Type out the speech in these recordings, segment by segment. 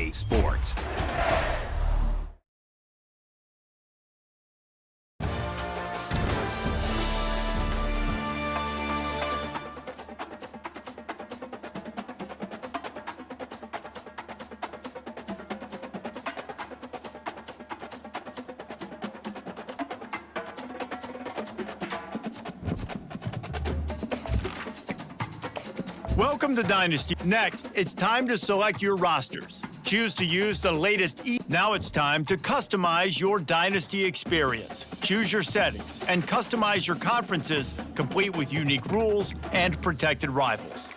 EA Sports. Welcome to Dynasty. Next, it's time to select your rosters. Choose to use the latest Now it's time to customize your Dynasty experience. Choose your settings and customize your conferences, complete with unique rules and protected rivals.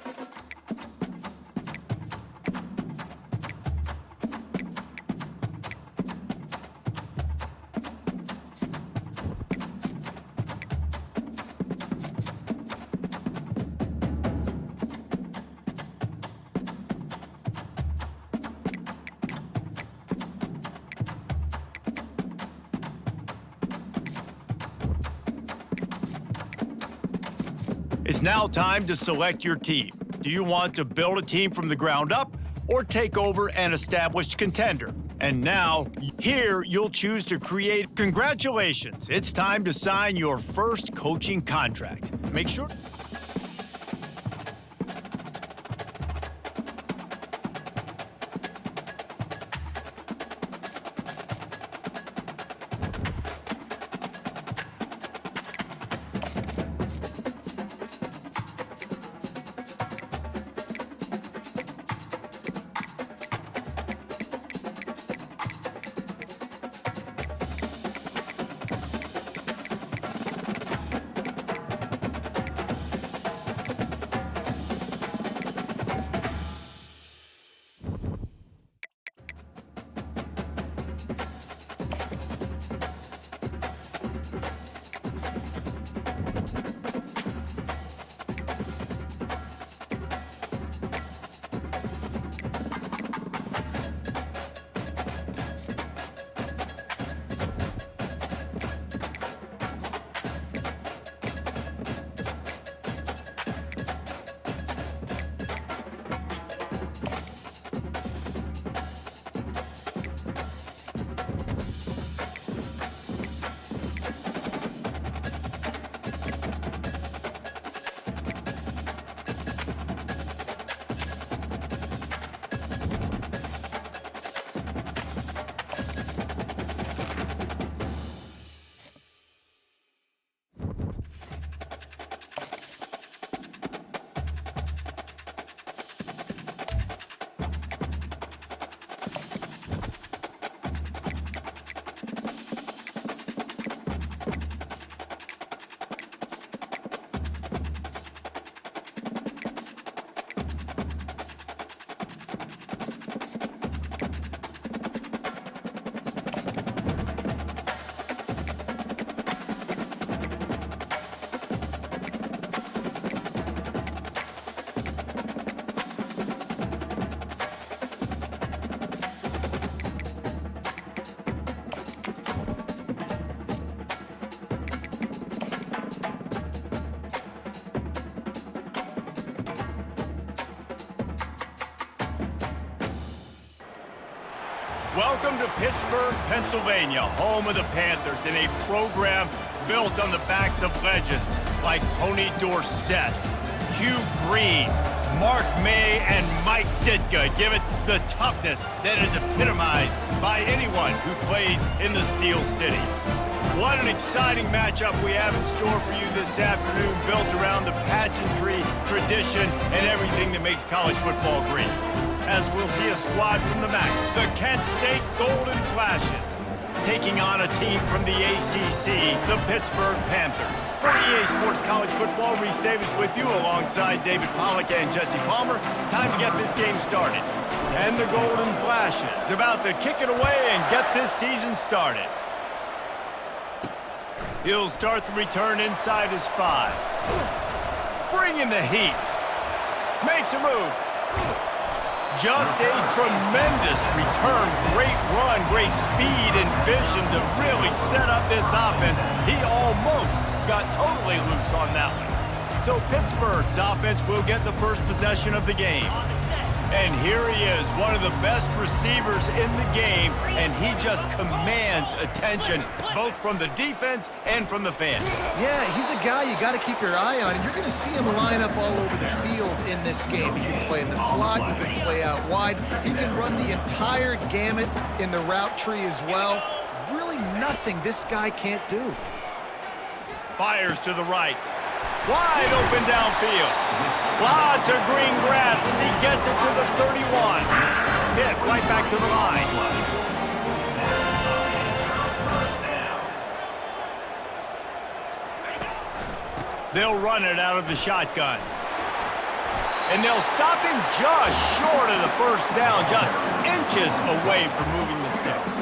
It's now time to select your team. Do you want to build a team from the ground up or take over an established contender? And now, here you'll choose to create. Congratulations, it's time to sign your first coaching contract. Make sure. Welcome to Pittsburgh, Pennsylvania, home of the Panthers, in a program built on the backs of legends like Tony Dorsett, Hugh Green, Mark May, and Mike Ditka. Give it the toughness that is epitomized by anyone who plays in the Steel City. What an exciting matchup we have in store for you this afternoon, built around the pageantry, tradition, and everything that makes college football great. As we'll see a squad from the MAC, the Kent State Golden Flashes, taking on a team from the ACC, the Pittsburgh Panthers. For EA Sports College Football, Reese Davis with you alongside David Pollack and Jesse Palmer. Time to get this game started. And the Golden Flashes about to kick it away and get this season started. He'll start the return inside his 5. Bringing the heat. Makes a move. Just a tremendous return. Great run, great speed and vision to really set up this offense. He almost got totally loose on that one. So Pittsburgh's offense will get the first possession of the game. And here he is, one of the best receivers in the game, and he just commands attention, both from the defense and from the fans. Yeah, he's a guy you got to keep your eye on, and you're going to see him line up all over the field in this game. He can play in the slot, he can play out wide, he can run the entire gamut in the route tree as well. Really nothing this guy can't do. Fires to the right. Wide open downfield. Lots of green grass as he gets it to the 31. Hit right back to the line. They'll run it out of the shotgun. And they'll stop him just short of the first down, just inches away from moving the sticks.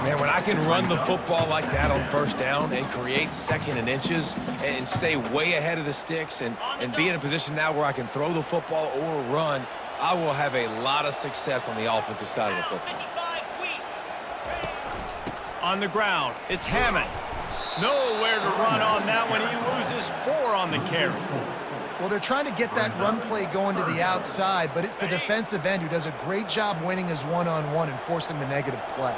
Man, when I can run the football like that on first down and create second and inches and stay way ahead of the sticks and be in a position now where I can throw the football or run, I will have a lot of success on the offensive side of the football. On the ground, it's Hammond. Nowhere to run on that one. He loses 4 on the carry. Well, they're trying to get that run play going to the outside, but it's the defensive end who does a great job winning his one-on-one and forcing the negative play.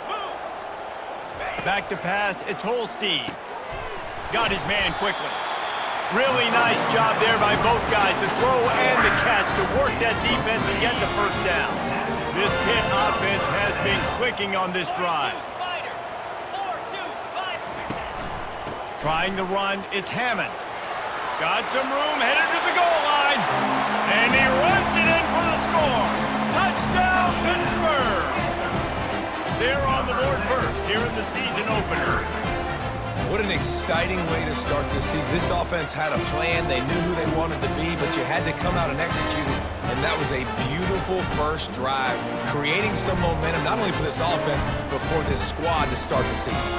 Back to pass, it's Holstein. Got his man quickly. Really nice job there by both guys to throw and the catch to work that defense and get the first down. This Pitt offense has been clicking on this drive. Trying to run, it's Hammond. Got some room, headed to the goal line. And he runs it in for the score. Touchdown, Pittsburgh! They're on the board first here in the season opener. What an exciting way to start this season. This offense had a plan. They knew who they wanted to be, but you had to come out and execute it. And that was a beautiful first drive, creating some momentum, not only for this offense, but for this squad to start the season.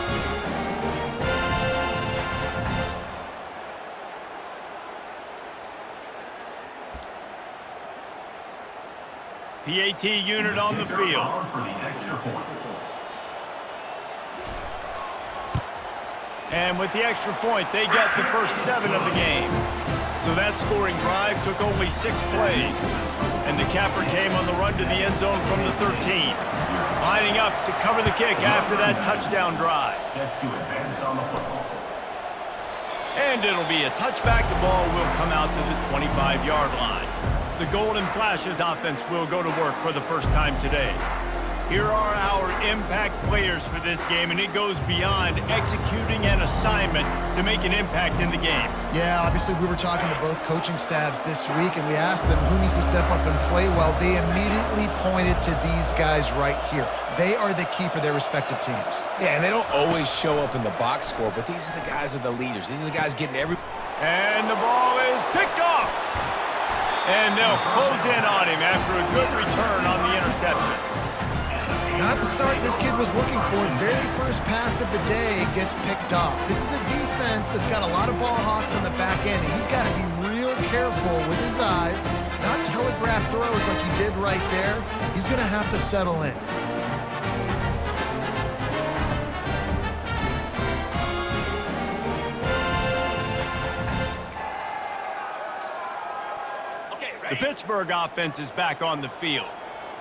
PAT unit on the field. And with the extra point, they get the first 7 of the game. So that scoring drive took only 6 plays. And the capper came on the run to the end zone from the 13. Lining up to cover the kick after that touchdown drive. And it'll be a touchback. The ball will come out to the 25-yard line. The Golden Flashes offense will go to work for the first time today. Here are our impact players for this game, and it goes beyond executing an assignment to make an impact in the game. Yeah, obviously we were talking to both coaching staffs this week, and we asked them who needs to step up and play well. They immediately pointed to these guys right here. They are the key for their respective teams. Yeah, and they don't always show up in the box score, but these are the guys that are the leaders. These are the guys getting every... And the ball is picked off. And they'll close in on him after a good return on the interception. Not the start this kid was looking for. Very first pass of the day gets picked off. This is a defense that's got a lot of ball hawks on the back end, and he's got to be real careful with his eyes, not telegraph throws like he did right there. He's going to have to settle in. The Pittsburgh offense is back on the field.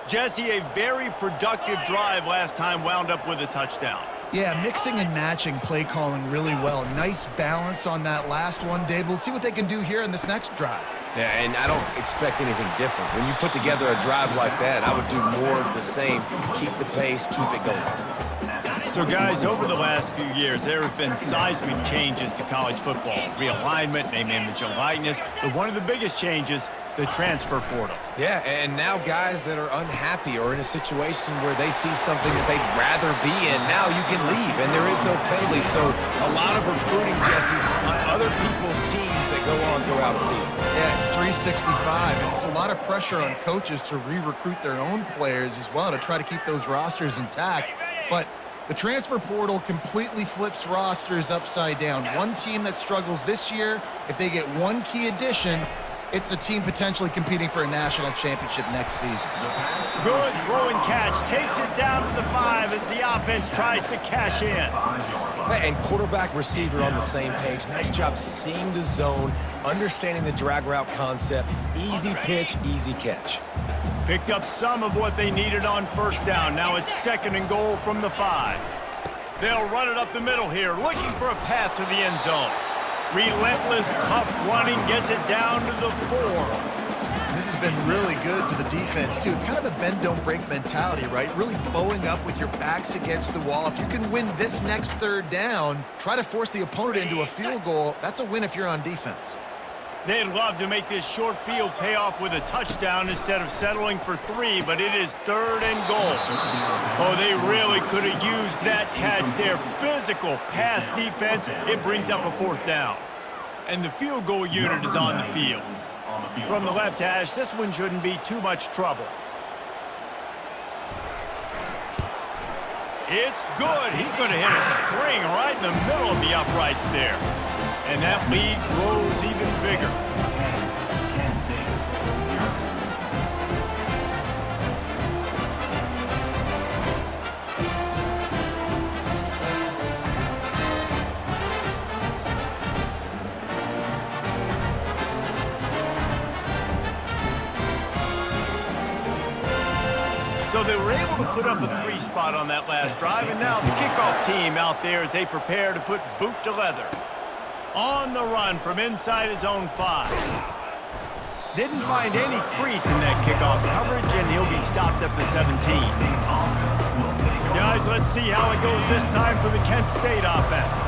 Jesse, a very productive drive last time wound up with a touchdown. Yeah, mixing and matching play calling really well. Nice balance on that last one, Dave. Let's see what they can do here in this next drive. Yeah, and I don't expect anything different. When you put together a drive like that, I would do more of the same. Keep the pace, keep it going. So, guys, over the last few years, there have been seismic changes to college football. Realignment, name, image, and likeness. But one of the biggest changes, the transfer portal. Yeah, and now guys that are unhappy or in a situation where they see something that they'd rather be in, now you can leave, and there is no penalty. So a lot of recruiting, Jesse, on other people's teams that go on throughout a season. Yeah, it's 365, and it's a lot of pressure on coaches to re-recruit their own players as well to try to keep those rosters intact. But the transfer portal completely flips rosters upside down. One team that struggles this year, if they get one key addition, it's a team potentially competing for a national championship next season. Good throw and catch. Takes it down to the 5 as the offense tries to cash in. And quarterback receiver on the same page. Nice job seeing the zone, understanding the drag route concept. Easy pitch, easy catch. Picked up some of what they needed on first down. Now it's 2nd and goal from the 5. They'll run it up the middle here, looking for a path to the end zone. Relentless, tough running gets it down to the 4. This has been really good for the defense, too. It's kind of a bend-don't-break mentality, right? Really bowing up with your backs against the wall. If you can win this next 3rd down, try to force the opponent into a field goal. That's a win if you're on defense. They'd love to make this short field pay off with a touchdown instead of settling for 3, but it is 3rd and goal. Oh, they really could have used that catch there. Physical pass defense, it brings up a 4th down. And the field goal unit is on the field. From the left hash, this one shouldn't be too much trouble. It's good. He could have hit a string right in the middle of the uprights there. And that lead grows even bigger. So they were able to put up a 3 spot on that last drive, and now the kickoff team out there as they prepare to put boot to leather. On the run from inside his own 5. Didn't find any crease in that kickoff coverage, and he'll be stopped at the 17. Guys, let's see how it goes this time for the Kent State offense.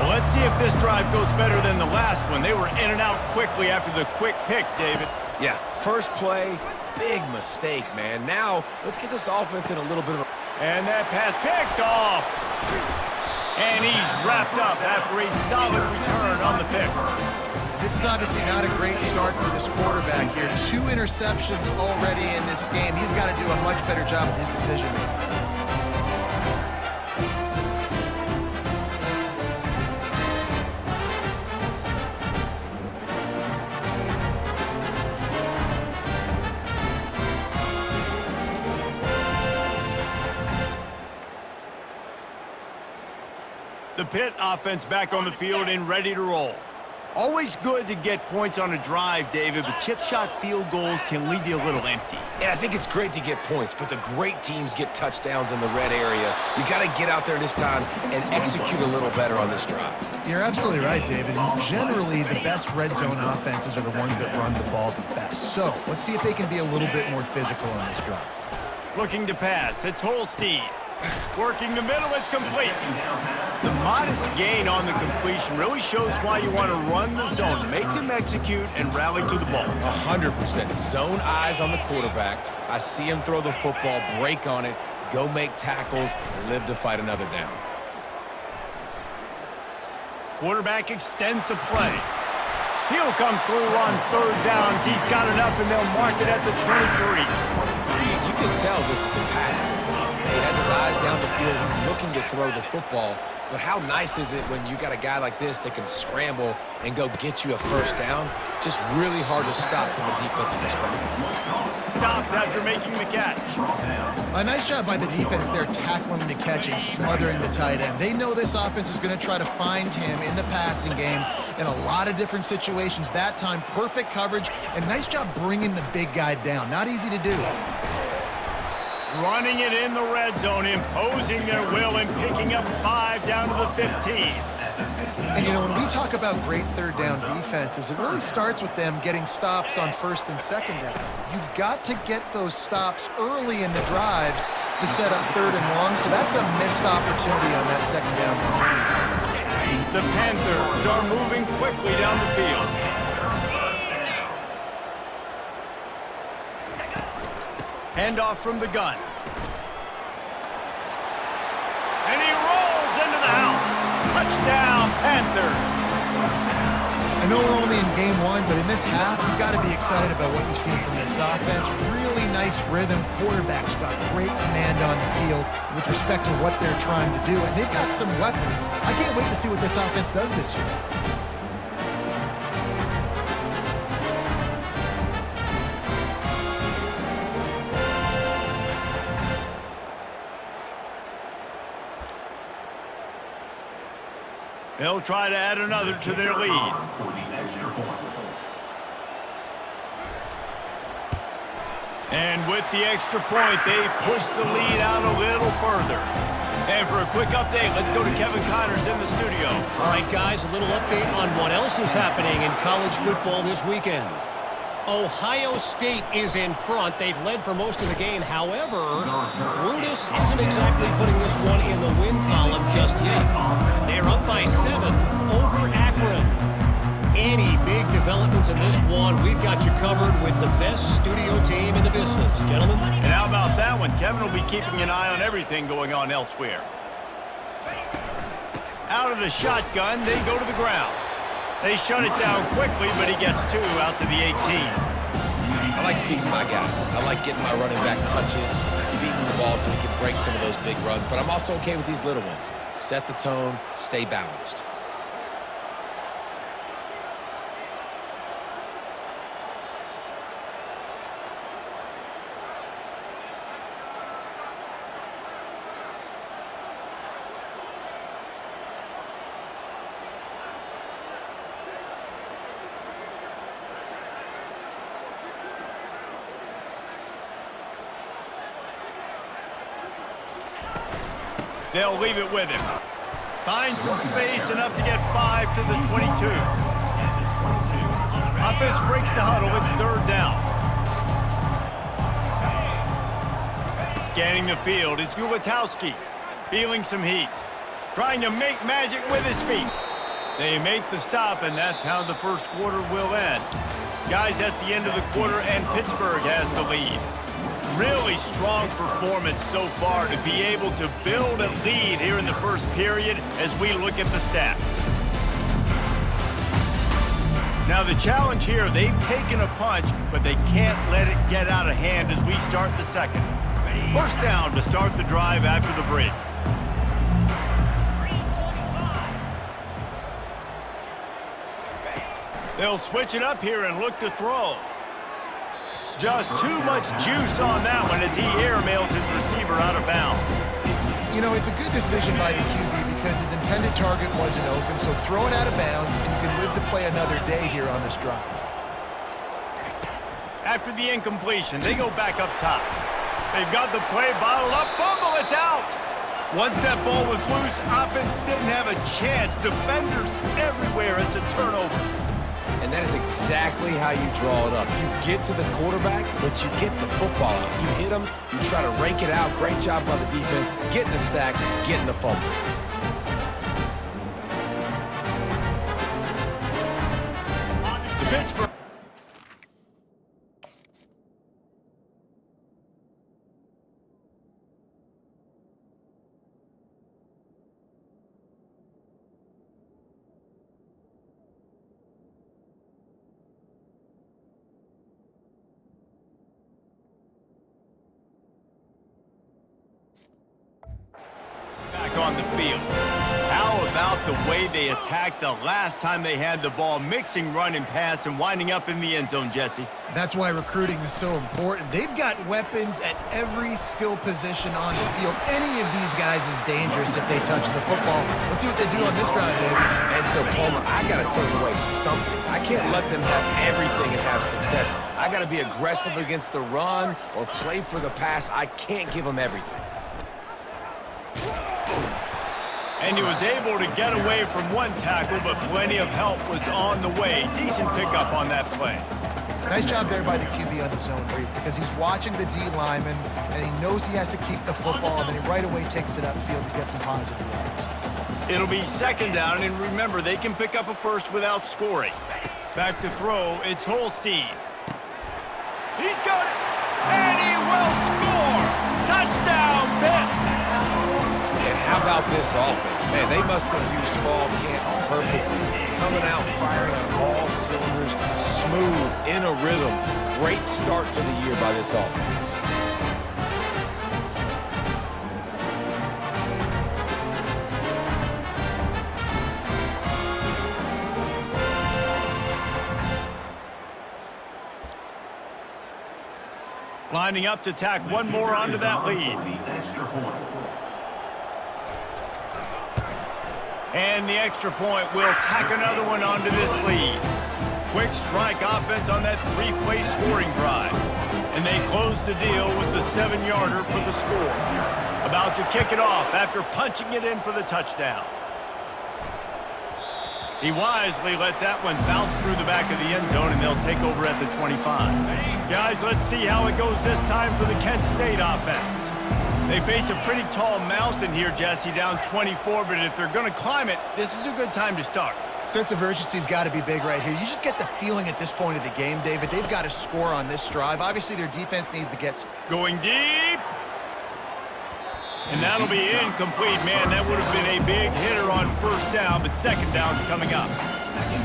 Well, let's see if this drive goes better than the last one. They were in and out quickly after the quick pick, David. Yeah, first play, big mistake, man. Now, let's get this offense in a little bit of a... And that pass picked off. And he's wrapped up after a solid return on the pick. This is obviously not a great start for this quarterback here. 2 interceptions already in this game. He's got to do a much better job with his decision-making. The Pitt offense back on the field and ready to roll. Always good to get points on a drive, David, but chip shot field goals can leave you a little empty. And I think it's great to get points, but the great teams get touchdowns in the red area. You got to get out there this time and execute a little better on this drive. You're absolutely right, David. And generally, the best red zone offenses are the ones that run the ball the best. So let's see if they can be a little bit more physical on this drive. Looking to pass. It's Holstein. Working the middle, it's complete. The modest gain on the completion really shows why you want to run the zone, make them execute, and rally to the ball. 100%. Zone eyes on the quarterback. I see him throw the football, break on it, go make tackles, and live to fight another down. Quarterback extends the play. He'll come through on 3rd downs. He's got enough, and they'll mark it at the 23. You can tell this is a pass play. He has his eyes down the field. He's looking to throw the football. But how nice is it when you got a guy like this that can scramble and go get you a 1st down? Just really hard to stop from a defensive perspective. Stopped after making the catch. A nice job by the defense there, tackling the catch and smothering the tight end. They know this offense is going to try to find him in the passing game in a lot of different situations. That time, perfect coverage, and nice job bringing the big guy down. Not easy to do. Running it in the red zone, imposing their will and picking up 5 down to the 15. And, you know, when we talk about great 3rd down defenses, it really starts with them getting stops on 1st and 2nd down. You've got to get those stops early in the drives to set up 3rd and long, so that's a missed opportunity on that 2nd down defense. The Panthers are moving quickly down the field. Handoff from the gun. And he rolls into the house. Touchdown, Panthers. I know we're only in game 1, but in this half, you've got to be excited about what you've seen from this offense. Really nice rhythm. Quarterback's got great command on the field with respect to what they're trying to do, and they've got some weapons. I can't wait to see what this offense does this year. They'll try to add another to their lead. And with the extra point, they push the lead out a little further. And for a quick update, let's go to Kevin Connors in the studio. All right, guys, a little update on what else is happening in college football this weekend. Ohio State is in front. They've led for most of the game. However, Brutus isn't exactly putting this one in the win column just yet. They're up by 7 over Akron. Any big developments in this one, we've got you covered with the best studio team in the business. Gentlemen? And how about that one? Kevin will be keeping an eye on everything going on elsewhere. Out of the shotgun, they go to the ground. They shut it down quickly, but he gets 2 out to the 18. I like feeding my guy. I like getting my running back touches, feeding the ball so he can break some of those big runs. But I'm also okay with these little ones. Set the tone, stay balanced. They'll leave it with him. Find some space, enough to get 5 to the 22. Offense breaks the huddle. It's 3rd down. Scanning the field, it's Ulatowski. Feeling some heat. Trying to make magic with his feet. They make the stop, and that's how the first quarter will end. Guys, that's the end of the quarter, and Pittsburgh has the lead. Really strong performance so far to be able to build a lead here in the first period as we look at the stats. Now the challenge here, they've taken a punch, but they can't let it get out of hand as we start the second. First down to start the drive after the break. They'll switch it up here and look to throw. Just too much juice on that one as he airmails his receiver out of bounds. You know, it's a good decision by the QB because his intended target wasn't open, so throw it out of bounds, and you can live to play another day here on this drive. After the incompletion, they go back up top. They've got the play bottled up. Fumble, it's out! Once that ball was loose, offense didn't have a chance. Defenders everywhere. It's a turnover. And that is exactly how you draw it up. You get to the quarterback, but you get the football out. You hit him, you try to rake it out. Great job by the defense. Getting the sack, getting the fumble. The Pittsburgh. On the field. How about the way they attacked the last time they had the ball, mixing run and pass and winding up in the end zone, Jesse? That's why recruiting is so important. They've got weapons at every skill position on the field. Any of these guys is dangerous if they touch the football. Let's see what they do on this drive, Dave. And so, Palmer, I got to take away something. I can't let them have everything and have success. I got to be aggressive against the run or play for the pass. I can't give them everything. And he was able to get away from one tackle, but plenty of help was on the way. Decent pickup on that play. Nice job there by the QB on the zone read because he's watching the D lineman and he knows he has to keep the football, and then he right away takes it upfield to get some positive yards. It'll be 2nd down, and remember, they can pick up a first without scoring. Back to throw, it's Holstein. He's got it, and he will score! Touchdown, Pitt! And how about this offense? Man, they must have used fall camp perfectly. Coming out, firing on all cylinders, smooth, in a rhythm. Great start to the year by this offense. Lining up to tack one more onto that lead. And the extra point will tack another one onto this lead. Quick strike offense on that 3-play scoring drive. And they close the deal with the 7-yarder for the score. About to kick it off after punching it in for the touchdown. He wisely lets that one bounce through the back of the end zone, and they'll take over at the 25. Guys, let's see how it goes this time for the Kent State offense. They face a pretty tall mountain here, Jesse, down 24, but if they're going to climb it, this is a good time to start. Sense of urgency's got to be big right here. You just get the feeling at this point of the game, David, they've got to score on this drive. Obviously, their defense needs to get... Going deep. And that'll be incomplete, man. That would have been a big hitter on first down, but second down's coming up.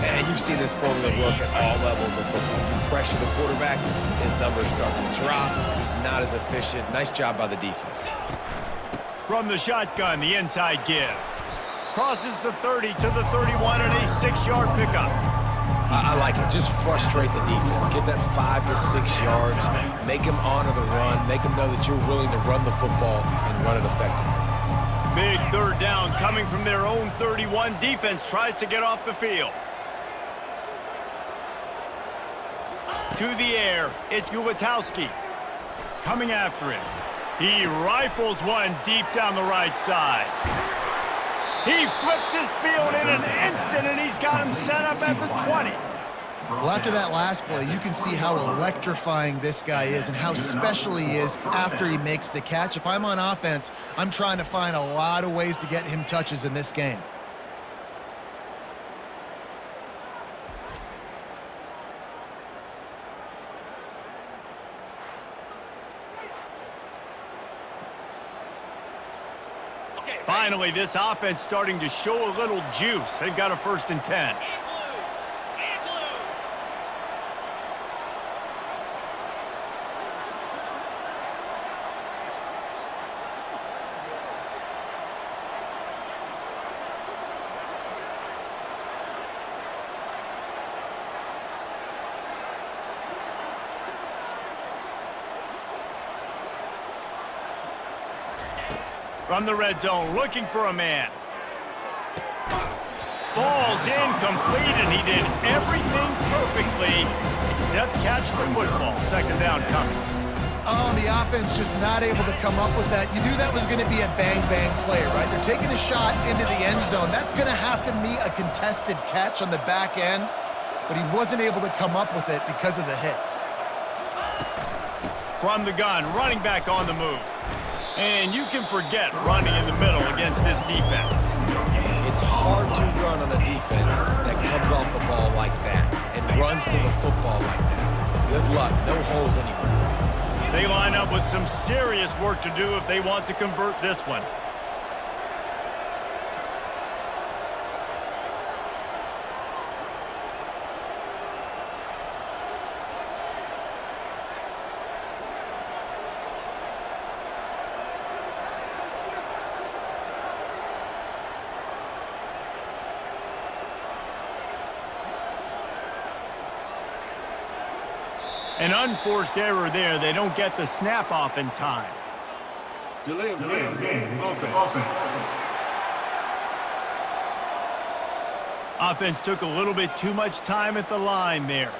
And you've seen this formula work at all levels of football. If you pressure the quarterback, his numbers start to drop. He's not as efficient. Nice job by the defense. From the shotgun, the inside give. Crosses the 30 to the 31 and a 6-yard pickup. I like it. Just frustrate the defense. Get that 5 to 6 yards. Make them honor the run. Make them know that you're willing to run the football and run it effectively. Big third down coming from their own 31. Defense tries to get off the field. To the air, it's Ulatowski. Coming after him. He rifles one deep down the right side. He flips his field in an instant, and he's got him set up at the 20. Well, after that last play, you can see how electrifying this guy is and how special he is after he makes the catch. If I'm on offense, I'm trying to find a lot of ways to get him touches in this game. Finally, this offense starting to show a little juice. They've got a 1st and 10. From the red zone, looking for a man. Falls incomplete, and he did everything perfectly except catch the football. Second down coming. Oh, the offense just not able to come up with that. You knew that was going to be a bang-bang play, right? They're taking a shot into the end zone. That's going to have to meet a contested catch on the back end, but he wasn't able to come up with it because of the hit. From the gun, running back on the move. And you can forget running in the middle against this defense. It's hard to run on a defense that comes off the ball like that and runs to the football like that. Good luck. No holes anywhere. They line up with some serious work to do if they want to convert this one. An unforced error there. They don't get the snap off in time. Delay of game. Offense. Offense took a little bit too much time at the line there.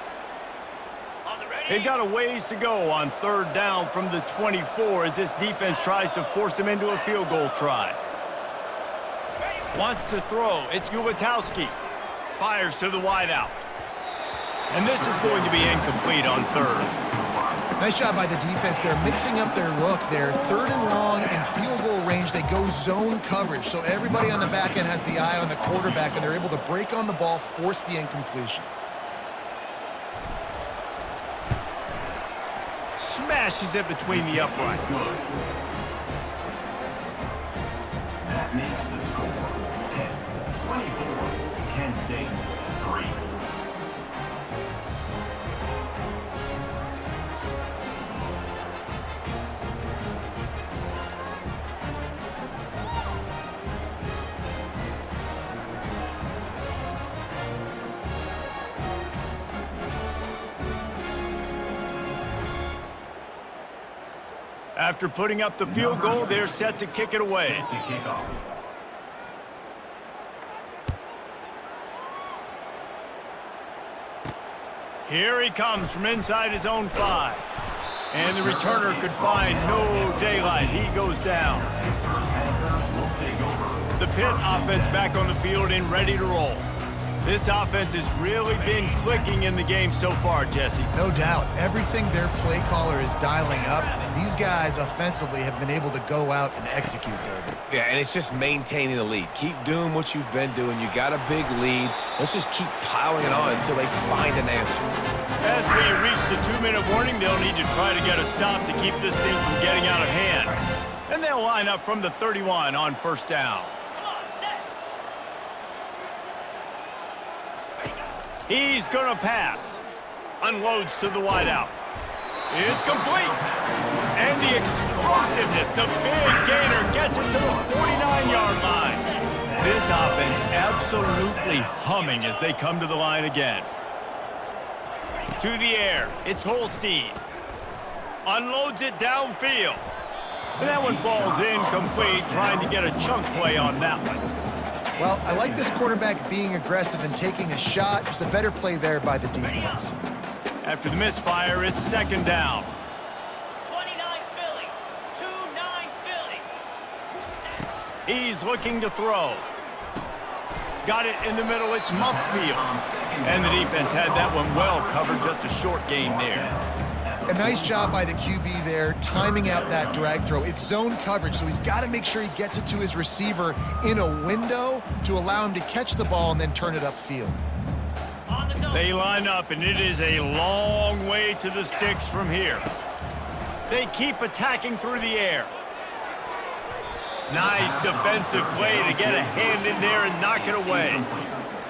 They've got a ways to go on 3rd down from the 24 as this defense tries to force them into a field goal try. Wants to throw. It's Ulatowski. Fires to the wideout. And this is going to be incomplete on 3rd. Nice job by the defense. They're mixing up their look. They're 3rd and long in field goal range. They go zone coverage. So everybody on the back end has the eye on the quarterback, and they're able to break on the ball, force the incompletion. Smashes it between the uprights. That makes the score 10-24. Kent State 3. After putting up the field goal, they're set to kick it away. Here he comes from inside his own 5. And the returner could find no daylight. He goes down. The Pitt offense back on the field and ready to roll. This offense has really been clicking in the game so far, Jesse. No doubt. Everything their play caller is dialing up, these guys offensively have been able to go out and execute, David. Yeah, and it's just maintaining the lead. Keep doing what you've been doing. You got a big lead. Let's just keep piling it on until they find an answer. As we reach the 2-minute warning, they'll need to try to get a stop to keep this thing from getting out of hand. And they'll line up from the 31 on first down. He's going to pass. Unloads to the wideout. It's complete. And the explosiveness, the big gainer gets it to the 49-yard line. This offense absolutely humming as they come to the line again. To the air, it's Holstein. Unloads it downfield. And that one falls incomplete, trying to get a chunk play on that one. Well, I like this quarterback being aggressive and taking a shot. Just a better play there by the defense. After the misfire, it's second down. 29 Philly. 2-9 Philly. He's looking to throw. Got it in the middle. It's Mumpfield. And the defense had that one well covered. Just a short gain there. A nice job by the QB there, timing out that drag throw. It's zone coverage, so he's got to make sure he gets it to his receiver in a window to allow him to catch the ball and then turn it upfield. They line up, and it is a long way to the sticks from here. They keep attacking through the air. Nice defensive play to get a hand in there and knock it away.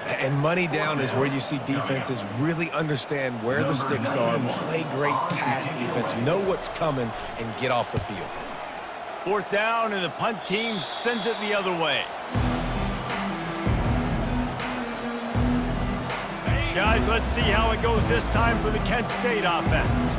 And money down is where you see defenses really understand where the sticks are, play great pass defense, know what's coming, and get off the field. Fourth down, and the punt team sends it the other way. Guys, let's see how it goes this time for the Kent State offense.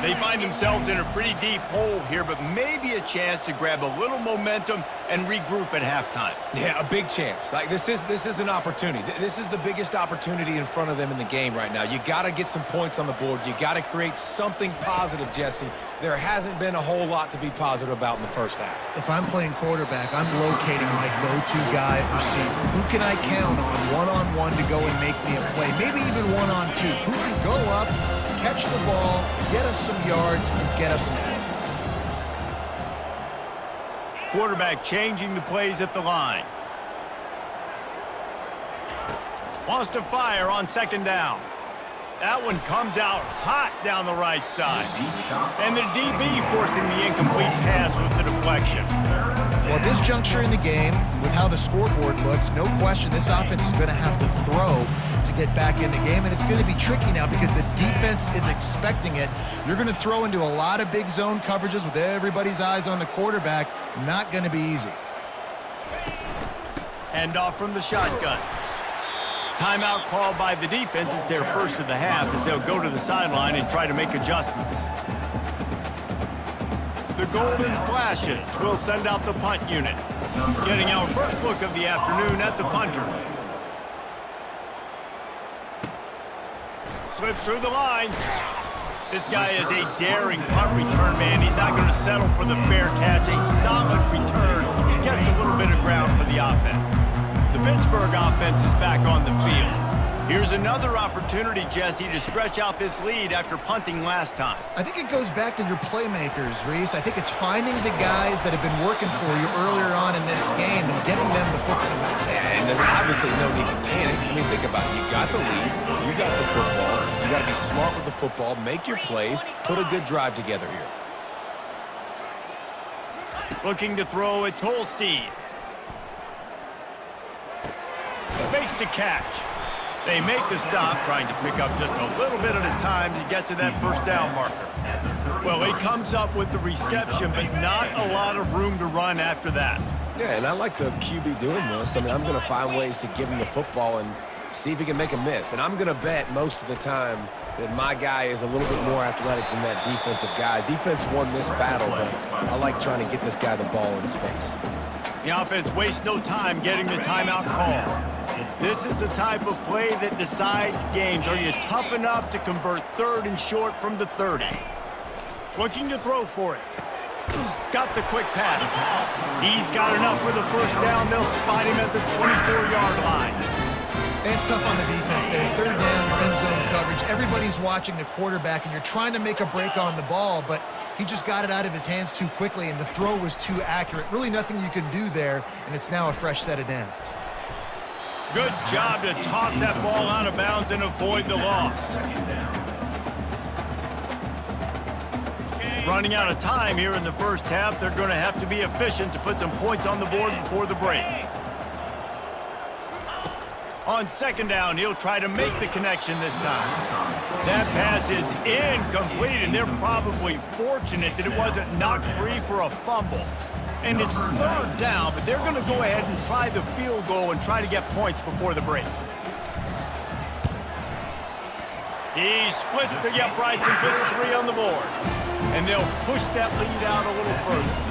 They find themselves in a pretty deep hole here, but maybe a chance to grab a little momentum and regroup at halftime. Yeah, a big chance. Like this is an opportunity. This is the biggest opportunity in front of them in the game right now. You got to get some points on the board. You got to create something positive, Jesse. There hasn't been a whole lot to be positive about in the first half. If I'm playing quarterback, I'm locating my go-to guy at receiver. Who can I count on one-on-one to go and make me a play? Maybe even one-on-two. Who can go up, catch the ball, get us some yards, and get us some points. Quarterback changing the plays at the line. Wants to fire on second down. That one comes out hot down the right side. And the DB forcing the incomplete pass with the deflection. Well, at this juncture in the game, with how the scoreboard looks, no question this offense is going to have to throw to get back in the game, and it's going to be tricky now because the defense is expecting it. You're going to throw into a lot of big zone coverages with everybody's eyes on the quarterback. Not going to be easy. Hand off from the shotgun. Timeout called by the defense. It's their first of the half as they'll go to the sideline and try to make adjustments. The Golden Flashes will send out the punt unit. Getting our first look of the afternoon at the punter. Slips through the line. This guy is a daring punt return man. He's not going to settle for the fair catch. A solid return. Gets a little bit of ground for the offense. The Pittsburgh offense is back on the field. Here's another opportunity, Jesse, to stretch out this lead after punting last time. I think it goes back to your playmakers, Reese. I think it's finding the guys that have been working for you earlier on in this game and getting them the football. Yeah, and there's obviously no need to panic. I mean, think about it. You got the lead. You got the football. You got to be smart with the football. Make your plays. Put a good drive together here. Looking to throw, it's Holstein. Makes the catch. They make the stop, trying to pick up just a little bit at a time to get to that first down marker. Well, he comes up with the reception, but not a lot of room to run after that. Yeah, and I like the QB doing this. I mean, I'm going to find ways to give him the football and see if he can make a miss. And I'm going to bet most of the time that my guy is a little bit more athletic than that defensive guy. Defense won this battle, but I like trying to get this guy the ball in space. The offense wastes no time getting the timeout call. This is the type of play that decides games. Are you tough enough to convert third and short from the 30? Looking to throw for it. Got the quick pass. He's got enough for the first down. They'll spot him at the 24-yard line. And it's tough on the defense there. Third down, you're in zone coverage. Everybody's watching the quarterback, and you're trying to make a break on the ball, but he just got it out of his hands too quickly, and the throw was too accurate. Really nothing you can do there, and it's now a fresh set of downs. Good job to toss that ball out of bounds and avoid the loss. Running out of time here in the first half. They're going to have to be efficient to put some points on the board before the break. On second down, he'll try to make the connection this time. That pass is incomplete, and they're probably fortunate that it wasn't knocked free for a fumble. And it's third down, but they're going to go ahead and try the field goal and try to get points before the break. He splits the uprights and puts 3 on the board. And they'll push that lead out a little further.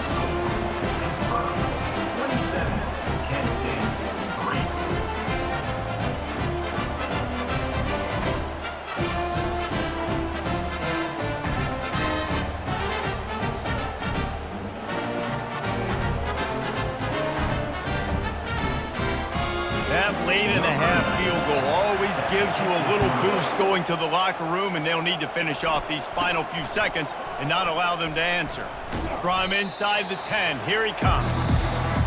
That late-in-the-half field goal always gives you a little boost going to the locker room, and they'll need to finish off these final few seconds and not allow them to answer. From inside the 10, here he comes.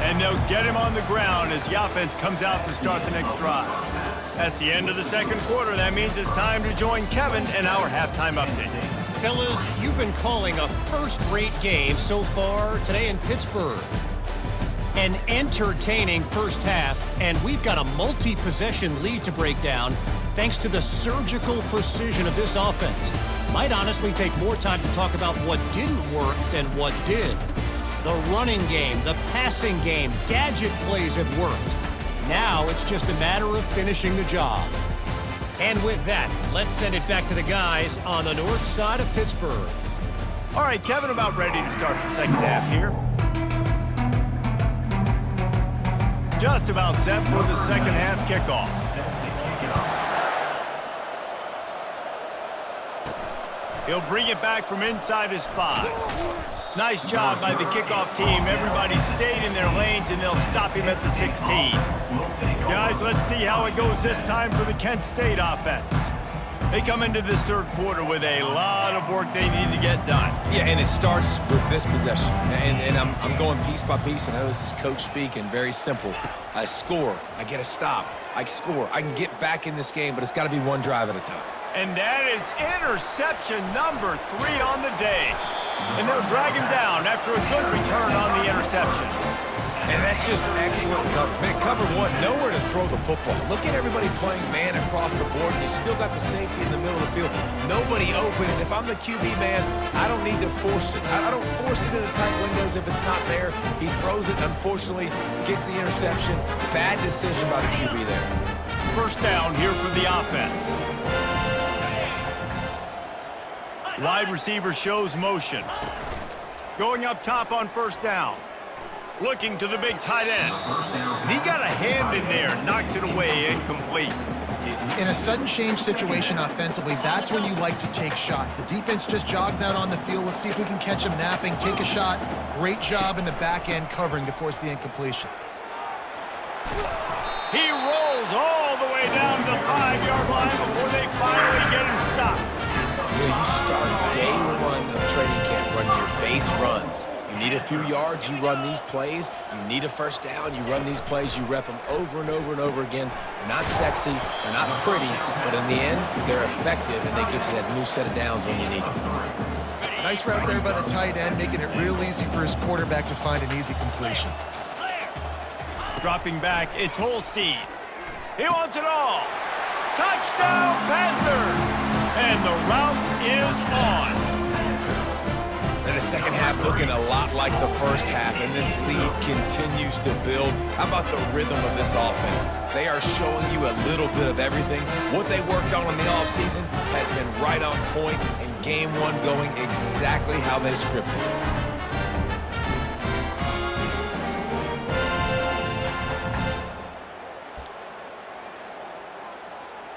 And they'll get him on the ground as the offense comes out to start the next drive. That's the end of the second quarter. That means it's time to join Kevin in our halftime update. Fellas, you've been calling a first-rate game so far today in Pittsburgh. An entertaining first half, and we've got a multi-possession lead to break down thanks to the surgical precision of this offense. Might honestly take more time to talk about what didn't work than what did. The running game, the passing game, gadget plays have worked. Now it's just a matter of finishing the job. And with that, let's send it back to the guys on the north side of Pittsburgh. All right, Kevin, about ready to start the second half here. Just about set for the second half kickoff. He'll bring it back from inside his 5. Nice job by the kickoff team. Everybody stayed in their lanes, and they'll stop him at the 16. Guys, let's see how it goes this time for the Kent State offense. They come into this third quarter with a lot of work they need to get done. Yeah, and it starts with this possession. And I'm going piece by piece. I know this is coach speak and very simple. I score. I get a stop. I score. I can get back in this game, but it's got to be one drive at a time. And that is interception number 3 on the day. And they'll drag him down after a good return on the interception. And that's just excellent coverage. Man, cover 1, nowhere to throw the football. Look at everybody playing man across the board. You still got the safety in the middle of the field. Nobody open. And if I'm the QB man, I don't need to force it. I don't force it into tight windows if it's not there. He throws it, unfortunately, gets the interception. Bad decision by the QB there. First down here for the offense. Wide receiver shows motion. Going up top on first down. Looking to the big tight end. And he got a hand in there, knocks it away, incomplete. In a sudden change situation offensively, that's when you like to take shots. The defense just jogs out on the field. Let's see if we can catch him napping, take a shot. Great job in the back end covering to force the incompletion. He rolls all the way down to the 5-yard line before they finally get him stopped. Yeah, you start day 1 of training camp running your base runs. You need a few yards, you run these plays. You need a first down, you run these plays. You rep them over and over and over again. They're not sexy, they're not pretty, but in the end, they're effective, and they get you that new set of downs when you need them. Nice route there by the tight end, making it real easy for his quarterback to find an easy completion. Dropping back, it's Holstein. He wants it all. Touchdown, Panthers! And the route is on. And the second half looking a lot like the first half, and this lead continues to build. How about the rhythm of this offense? They are showing you a little bit of everything. What they worked on in the offseason has been right on point, and game 1 going exactly how they scripted it.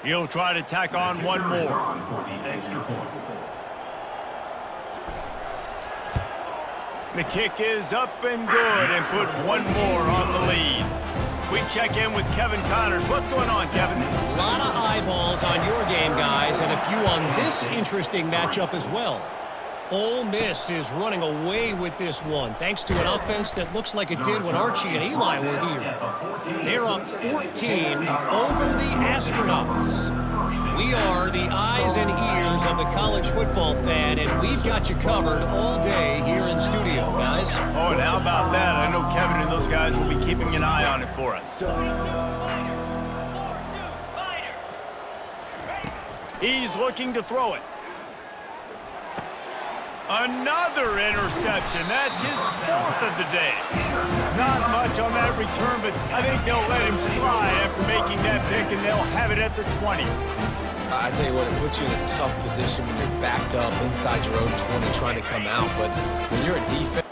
He'll try to tack on one more. The kick is up and good and put one more on the lead. We check in with Kevin Connors. What's going on, Kevin? A lot of eyeballs on your game, guys, and a few on this interesting matchup as well. Ole Miss is running away with this one, thanks to an offense that looks like it did when Archie and Eli were here. They're up 14 over the Astronauts. We are the eyes and ears of the college football fan, and we've got you covered all day here in studio, guys. Oh, and how about that? I know Kevin and those guys will be keeping an eye on it for us. He's looking to throw it. Another interception. That's his fourth of the day. Not much on that return, but I think they'll let him slide after making that pick, and they'll have it at the 20. I tell you what, it puts you in a tough position when you're backed up inside your own 20 trying to come out. But when you're a defense,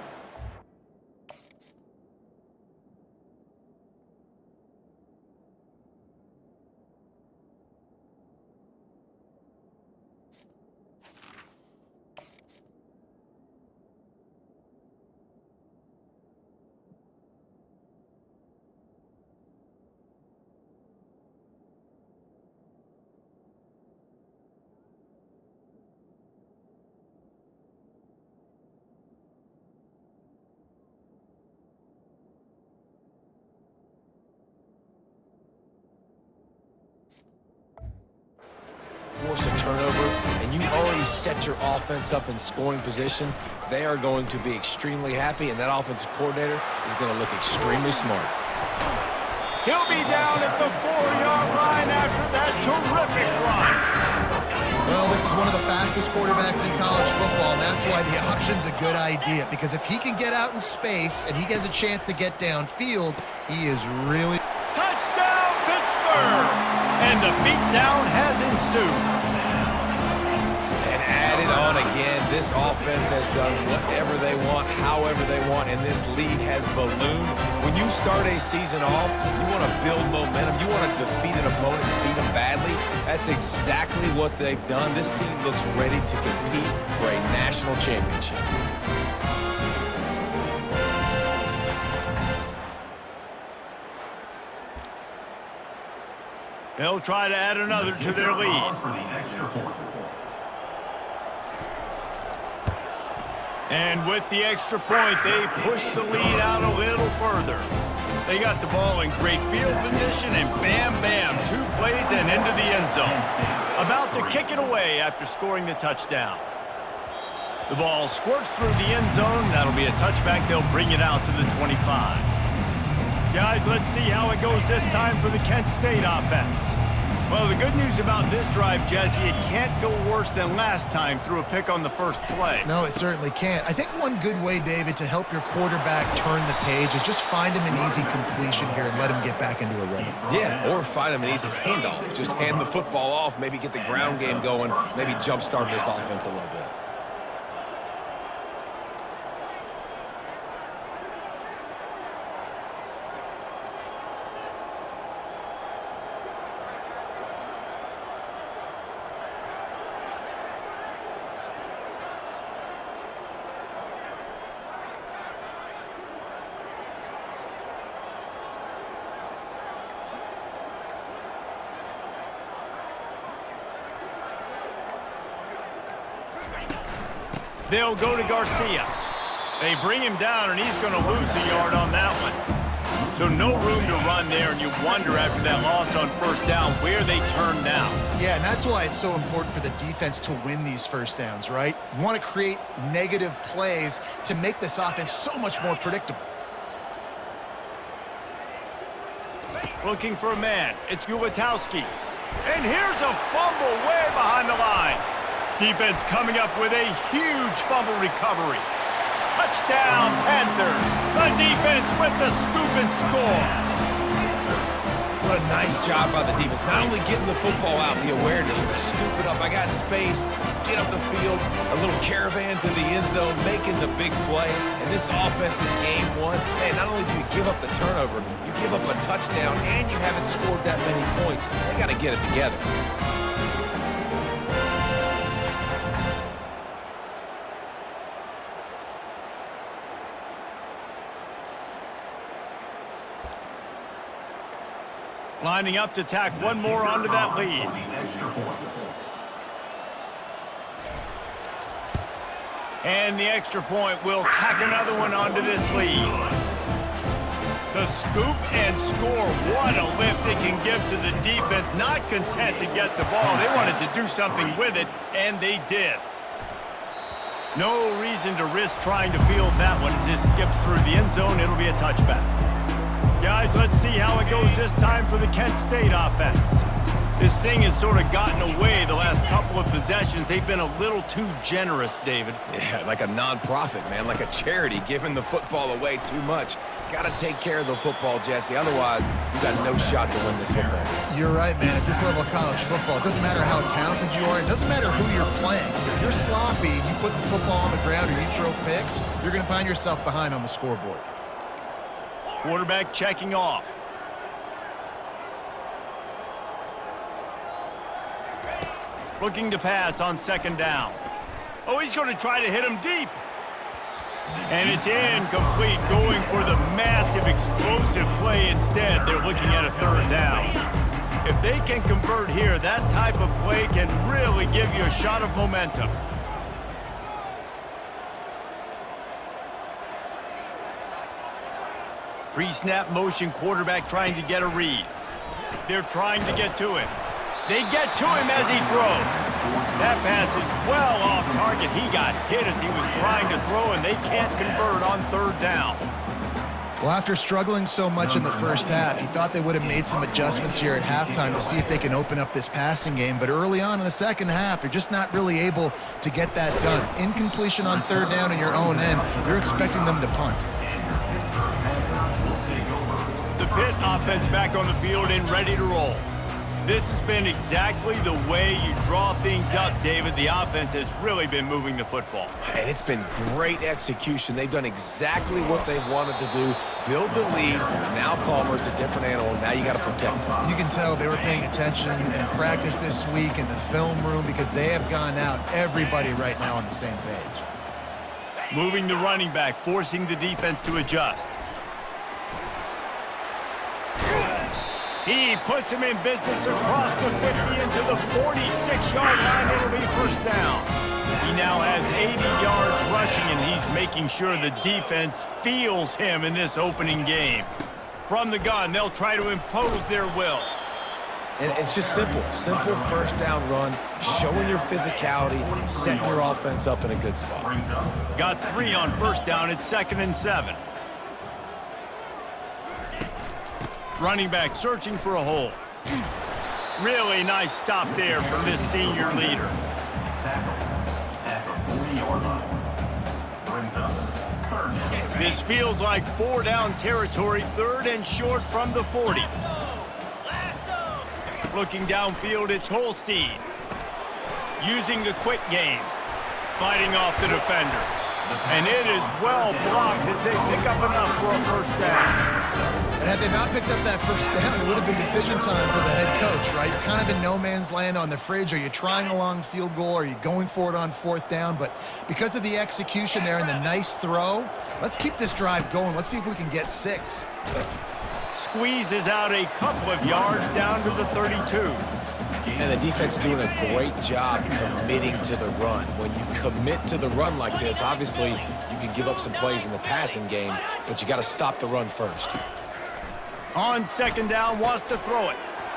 force a turnover, and you already set your offense up in scoring position, they are going to be extremely happy, and that offensive coordinator is going to look extremely smart. He'll be down at the 4-yard line after that terrific run. Well, this is one of the fastest quarterbacks in college football, and that's why the option's a good idea, because if he can get out in space and he gets a chance to get downfield, he is really... Touchdown, Pittsburgh! And the beatdown has ensued. And added on again, this offense has done whatever they want, however they want, and this lead has ballooned. When you start a season off, you want to build momentum. You want to defeat an opponent and beat them badly. That's exactly what they've done. This team looks ready to compete for a national championship. They'll try to add another to their lead. And with the extra point, they push the lead out a little further. They got the ball in great field position, and bam, bam, 2 plays and into the end zone. About to kick it away after scoring the touchdown. The ball squirts through the end zone. That'll be a touchback. They'll bring it out to the 25. Guys, let's see how it goes this time for the Kent State offense. Well, the good news about this drive, Jesse, it can't go worse than last time through a pick on the first play. No, it certainly can't. I think one good way, David, to help your quarterback turn the page is just find him an easy completion here and let him get back into a rhythm. Yeah, or find him an easy handoff. Just hand the football off, maybe get the ground game going, maybe jumpstart this offense a little bit. They'll go to Garcia. They bring him down, and he's going to lose a yard on that one. So no room to run there, and you wonder after that loss on first down where they turn now. Yeah, and that's why it's so important for the defense to win these first downs, right? You want to create negative plays to make this offense so much more predictable. Looking for a man. It's Gulatowski. And here's a fumble way behind the line. Defense coming up with a huge fumble recovery. Touchdown, Panthers. The defense with the scoop and score. What a nice job by the defense. Not only getting the football out, the awareness to scoop it up. I got space, get up the field, a little caravan to the end zone, making the big play. And this offense in game one, man, not only do you give up the turnover, you give up a touchdown, and you haven't scored that many points. They got to get it together. Lining up to tack one more onto that lead. And the extra point will tack another one onto this lead. The scoop and score. What a lift it can give to the defense. Not content to get the ball. They wanted to do something with it, and they did. No reason to risk trying to field that one as it skips through the end zone. It'll be a touchback. Guys, let's see how it goes this time for the Kent State offense. This thing has sort of gotten away the last couple of possessions. They've been a little too generous, David. Yeah, like a non-profit, man, like a charity, giving the football away too much. Got to take care of the football, Jesse. Otherwise, you got no shot to win this football game. You're right, man. At this level of college football, it doesn't matter how talented you are. It doesn't matter who you're playing. If you're sloppy, you put the football on the ground or you throw picks, you're going to find yourself behind on the scoreboard. Quarterback checking off. Looking to pass on second down. Oh, he's going to try to hit him deep. And it's incomplete, going for the massive explosive play instead. They're looking at a third down. If they can convert here, that type of play can really give you a shot of momentum. Pre-snap motion, quarterback trying to get a read. They're trying to get to him. They get to him as he throws. That pass is well off target. He got hit as he was trying to throw, and they can't convert on third down. Well, after struggling so much in the first half, you thought they would have made some adjustments here at halftime to see if they can open up this passing game. But early on in the second half, they're just not really able to get that done. Incompletion on third down in your own end, you're expecting them to punt. The Pitt offense back on the field and ready to roll. This has been exactly the way you draw things up, David. The offense has really been moving the football. And it's been great execution. They've done exactly what they've wanted to do. Build the lead. Now Palmer's a different animal. Now you got to protect them. You can tell they were paying attention in practice this week in the film room because they have gone out, everybody right now on the same page. Moving the running back, forcing the defense to adjust. He puts him in business across the 50 into the 46-yard line. It'll be first down. He now has 80 yards rushing, and he's making sure the defense feels him in this opening game. From the gun, they'll try to impose their will. And it's just simple. Simple first down run, showing your physicality, setting your offense up in a good spot. Got 3 on first down. It's 2nd and 7. Running back searching for a hole. Really nice stop there from this senior leader. This feels like 4-down territory, 3rd and short from the 40. Looking downfield, it's Holstein. Using the quick game. Fighting off the defender. And it is well blocked as they pick up enough for a first down. And had they not picked up that first down, it would have been decision time for the head coach, right? You're kind of in no man's land on the fridge. Are you trying a long field goal? Are you going for it on 4th down? But because of the execution there and the nice throw, let's keep this drive going. Let's see if we can get 6. Squeezes out a couple of yards down to the 32. And the defense doing a great job committing to the run. When you commit to the run like this, obviously you can give up some plays in the passing game, but you got to stop the run first. On 2nd down, wants to throw it.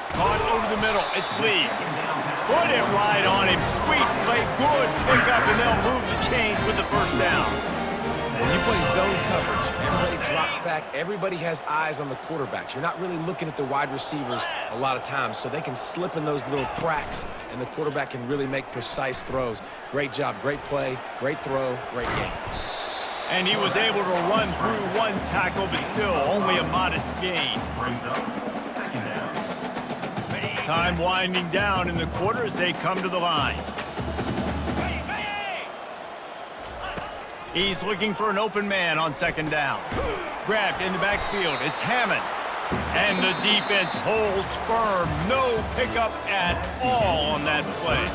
Caught over the middle. It's Lee. Put it right on him. Sweet play. Good pickup, and they'll move the chains with the first down. When you play zone coverage, everybody drops back. Everybody has eyes on the quarterbacks. You're not really looking at the wide receivers a lot of times, so they can slip in those little cracks, and the quarterback can really make precise throws. Great job, great play, great throw, great game. And he was able to run through 1 tackle, but still only a modest gain. Time winding down in the quarter as they come to the line. He's looking for an open man on 2nd down. Grabbed in the backfield. It's Hammond. And the defense holds firm. No pickup at all on that play.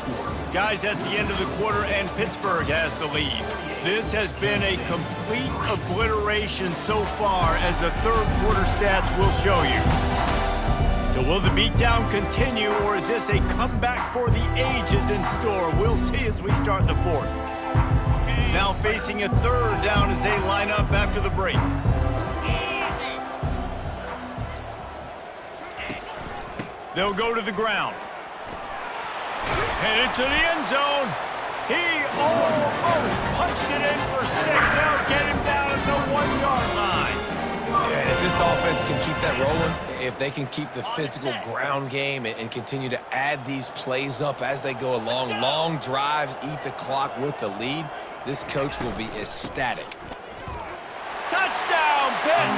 Guys, that's the end of the quarter, and Pittsburgh has the lead. This has been a complete obliteration so far, as the 3rd quarter stats will show you. So will the beatdown continue, or is this a comeback for the ages in store? We'll see as we start the fourth. Now facing a third down as they line up after the break. They'll go to the ground. Headed to the end zone. He almost punched it in for 6. They'll get him down at the 1-yard line. Yeah, if this offense can keep that rolling, if they can keep the physical ground game and continue to add these plays up as they go along, long drives, eat the clock with the lead, this coach will be ecstatic. Touchdown, Pitt!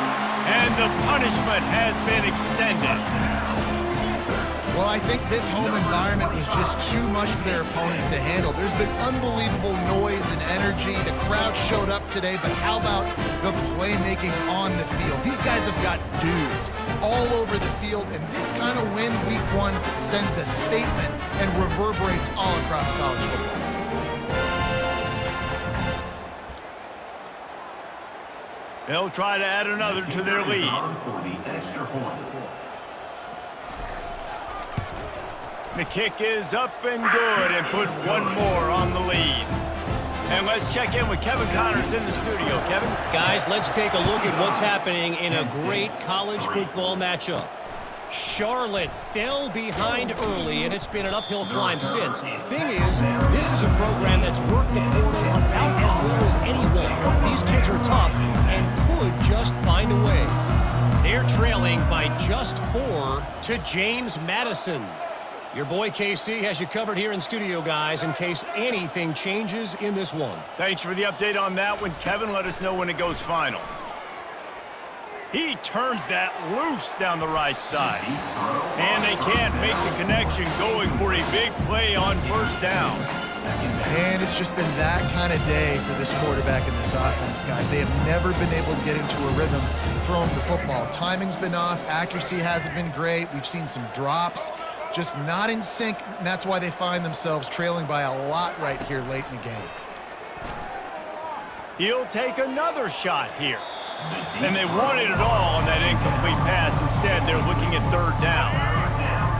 And the punishment has been extended. Well, I think this home environment was just too much for their opponents to handle. There's been unbelievable noise and energy. The crowd showed up today, but how about the playmaking on the field? These guys have got dudes all over the field, and this kind of win week 1 sends a statement and reverberates all across college football. They'll try to add another to their lead. For the extra point. The kick is up and good and put one more on the lead. And let's check in with Kevin Connors in the studio. Kevin? Guys, let's take a look at what's happening in a great college football matchup. Charlotte fell behind early, and it's been an uphill climb since. Thing is, this is a program that's worked the portal about as well as anyone. These kids are tough and could just find a way. They're trailing by just 4 to James Madison. Your boy KC has you covered here in studio, guys, in case anything changes in this one. Thanks for the update on that one, Kevin. Let us know when it goes final. He turns that loose down the right side. And they can't make the connection, going for a big play on first down. And it's just been that kind of day for this quarterback and this offense, guys. They have never been able to get into a rhythm throwing the football. Timing's been off. Accuracy hasn't been great. We've seen some drops. Just not in sync, and that's why they find themselves trailing by a lot right here late in the game. He'll take another shot here. And they wanted it all on that incomplete pass. Instead, they're looking at third down.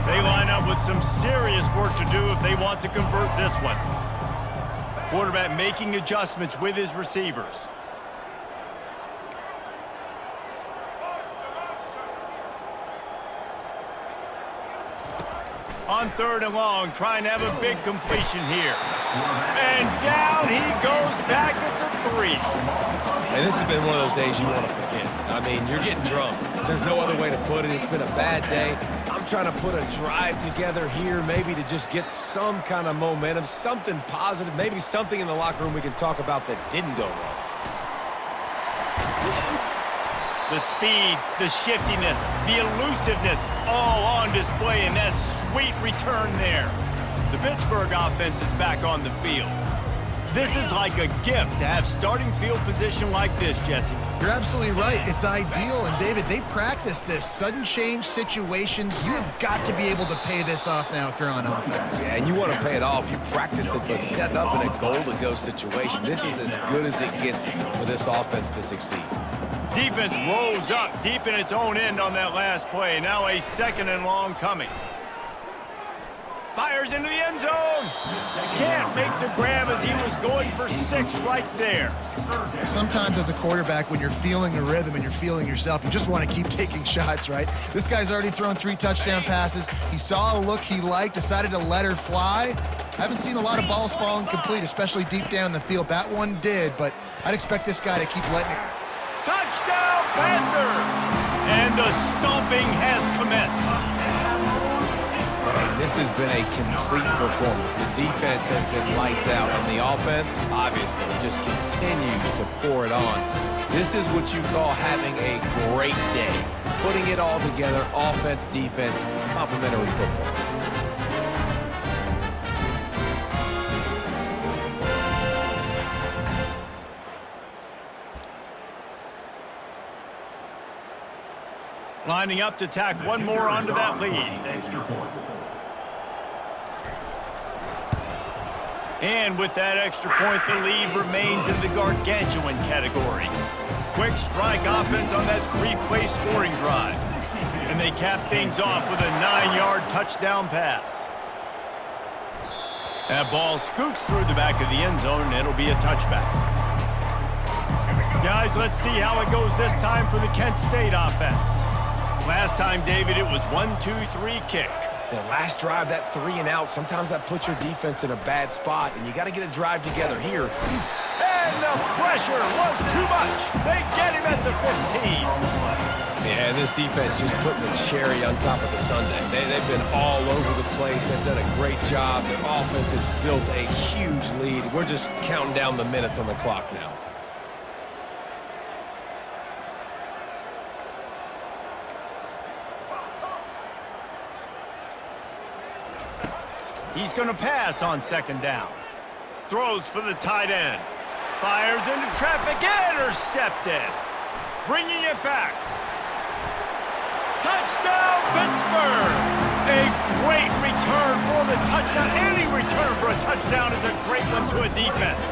They line up with some serious work to do if they want to convert this one. Quarterback making adjustments with his receivers. On third and long, trying to have a big completion here. And down he goes back at the 3. And this has been one of those days you want to forget. I mean, you're getting drunk. There's no other way to put it. It's been a bad day. I'm trying to put a drive together here, maybe to just get some kind of momentum, something positive, maybe something in the locker room we can talk about that didn't go wrong. The speed, the shiftiness, the elusiveness, all on display in that sweet return there. The Pittsburgh offense is back on the field. This is like a gift to have starting field position like this, Jesse. You're absolutely right. It's ideal. And, David, they practice this. Sudden change situations. You have got to be able to pay this off now if you're on offense. Yeah, and you want to pay it off. You practice it, but set it up in a goal-to-go situation. This is as good as it gets for this offense to succeed. Defense rolls up deep in its own end on that last play. Now a second and long coming. Fires into the end zone. Can't make the grab as he was going for 6 right there. Sometimes as a quarterback, when you're feeling a rhythm and you're feeling yourself, you just want to keep taking shots, right? This guy's already thrown 3 touchdown passes. He saw a look he liked, decided to let her fly. I haven't seen a lot of balls falling complete, especially deep down the field. That one did, but I'd expect this guy to keep letting it. Touchdown, Panthers! And the stomping has commenced. This has been a complete performance. The defense has been lights out, and the offense, obviously, just continues to pour it on. This is what you call having a great day. Putting it all together, offense, defense, complementary football. Lining up to tack one more onto that lead. Extra point. And with that extra point, the lead remains in the gargantuan category. Quick strike offense on that 3-play scoring drive. And they cap things off with a 9-yard touchdown pass. That ball scoots through the back of the end zone, and it'll be a touchback. Guys, let's see how it goes this time for the Kent State offense. Last time, David, it was 1-2-3 kick. The last drive, that 3 and out, sometimes that puts your defense in a bad spot, and you got to get a drive together here. And the pressure was too much. They get him at the 15. Yeah, this defense just putting the cherry on top of the sundae. They've been all over the place. They've done a great job. Their offense has built a huge lead. We're just counting down the minutes on the clock now. He's going to pass on second down. Throws for the tight end. Fires into traffic. Intercepted. Bringing it back. Touchdown, Pittsburgh! A great return for the touchdown. Any return for a touchdown is a great one to a defense.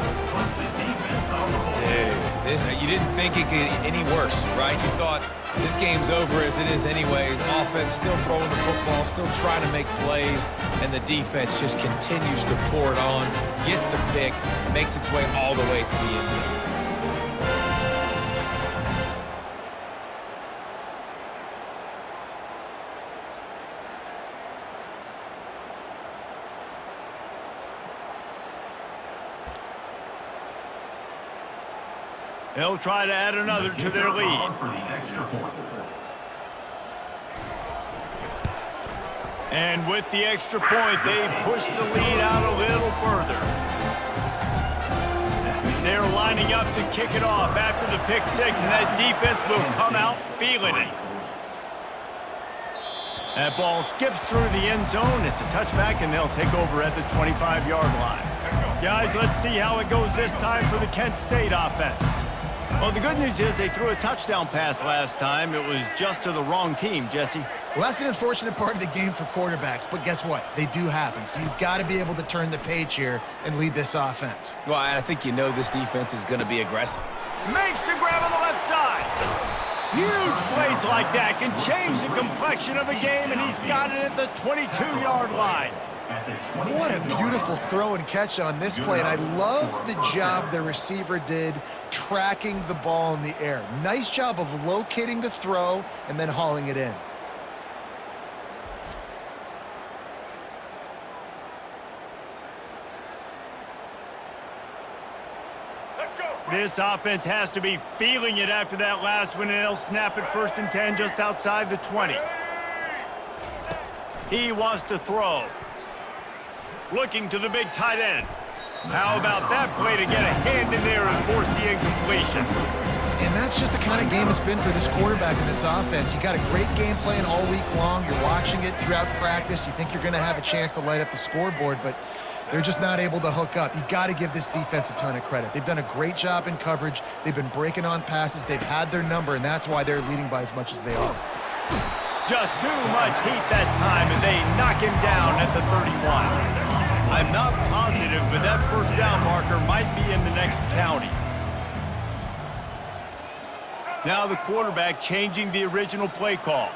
Dude, you didn't think it could get any worse, right? You thought this game's over as it is anyways. Offense still throwing the football, still trying to make plays, and the defense just continues to pour it on, gets the pick, makes its way all the way to the end zone. They'll try to add another to their lead. For the extra point. And with the extra point, they push the lead out a little further. They're lining up to kick it off after the pick six, and that defense will come out feeling it. That ball skips through the end zone. It's a touchback, and they'll take over at the 25-yard line. Guys, let's see how it goes this time for the Kent State offense. Well, the good news is they threw a touchdown pass last time. It was just to the wrong team, Jesse. Well, that's an unfortunate part of the game for quarterbacks, but guess what? They do happen, so you've got to be able to turn the page here and lead this offense. Well, I think you know this defense is going to be aggressive. Makes the grab on the left side. Huge plays like that can change the complexion of the game, and he's got it at the 22-yard line. What a beautiful throw and catch on this play, and I love the job the receiver did tracking the ball in the air. Nice job of locating the throw and then hauling it in. This offense has to be feeling it after that last one, and they'll snap it 1st and 10 just outside the 20. He wants to throw. Looking to the big tight end. How about that play to get a hand in there and force the incompletion? And that's just the kind of game it's been for this quarterback in this offense. You got a great game plan all week long. You're watching it throughout practice. You think you're going to have a chance to light up the scoreboard, but they're just not able to hook up. You got to give this defense a ton of credit. They've done a great job in coverage. They've been breaking on passes. They've had their number, and that's why they're leading by as much as they are. Just too much heat that time, and they knock him down at the 31. I'm not positive, but that 1st down marker might be in the next county. Now the quarterback changing the original play call.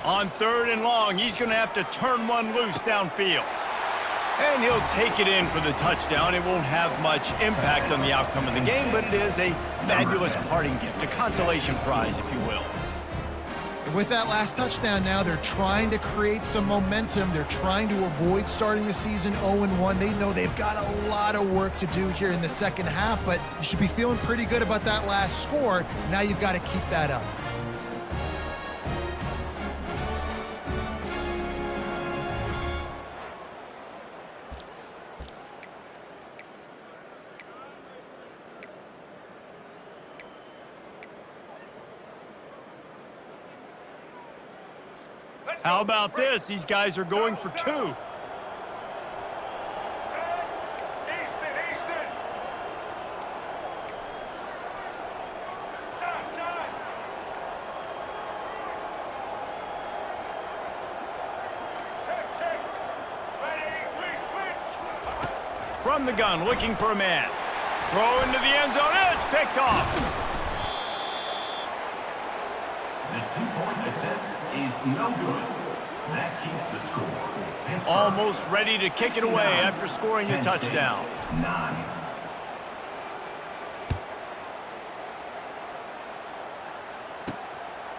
On 3rd and long, he's going to have to turn one loose downfield. And he'll take it in for the touchdown. It won't have much impact on the outcome of the game, but it is a fabulous parting gift, a consolation prize, if you will. And with that last touchdown now, they're trying to create some momentum. They're trying to avoid starting the season 0-1. They know they've got a lot of work to do here in the second half, but you should be feeling pretty good about that last score. Now you've got to keep that up. How about this? These guys are going for 2. Easton. Check. Ready, we switch. From the gun, looking for a man. Throw into the end zone, and it's picked off. is no good. That keeps the score. Pittsburgh Almost ready to kick it away after scoring the touchdown. 9.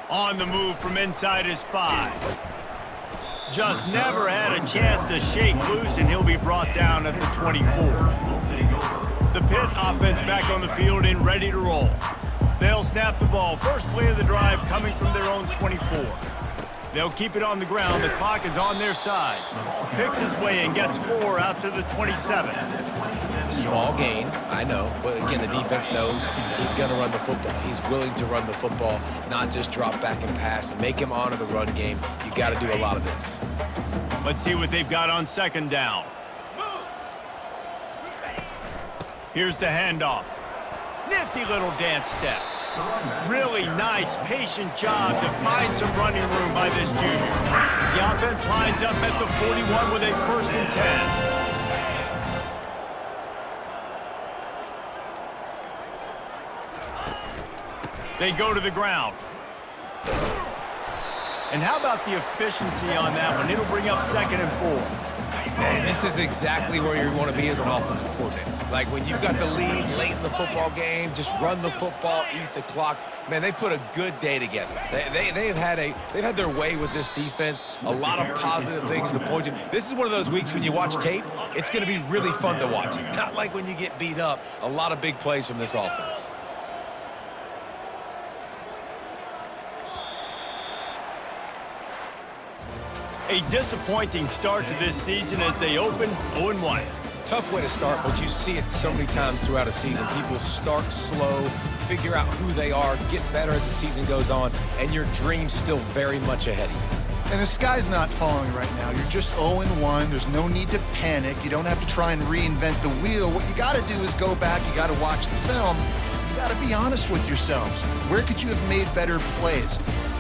On the move from inside his 5. Just never had a chance to shake loose, and he'll be brought down at the 24. Will take over. The Pitt offense back on the field and ready to roll. They'll snap the ball. First play of the drive coming from their own 24. They'll keep it on the ground. The clock is on their side. Picks his way and gets 4 out to the 27. Small gain, I know, but again, the defense knows he's going to run the football. He's willing to run the football, not just drop back and pass. Make him honor the run game. You got to do a lot of this. Let's see what they've got on second down. Here's the handoff. Nifty little dance step. Really nice, patient job to find some running room by this junior. The offense lines up at the 41 with a 1st and 10. They go to the ground. And how about the efficiency on that one? It'll bring up 2nd and 4. Man, this is exactly where you want to be as an offensive coordinator. Like when you've got the lead late in the football game, just run the football, eat the clock. Man, they put a good day together. They've had their way with this defense. A lot of positive things to point to. This is one of those weeks when you watch tape, it's going to be really fun to watch. Not like when you get beat up. A lot of big plays from this offense. A disappointing start to this season as they open 0-1. Tough way to start, but you see it so many times throughout a season. People start slow, figure out who they are, get better as the season goes on, and your dream's still very much ahead of you. And the sky's not falling right now. You're just 0-1. There's no need to panic. You don't have to try and reinvent the wheel. What you got to do is go back. You got to watch the film. You got to be honest with yourselves. Where could you have made better plays?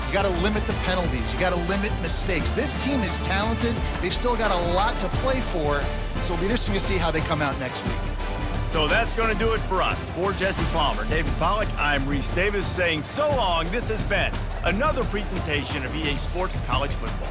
You got to limit the penalties. You got to limit mistakes. This team is talented. They've still got a lot to play for. So it'll be interesting to see how they come out next week. So that's going to do it for us. For Jesse Palmer, David Pollack, I'm Reese Davis saying so long. This has been another presentation of EA Sports College Football.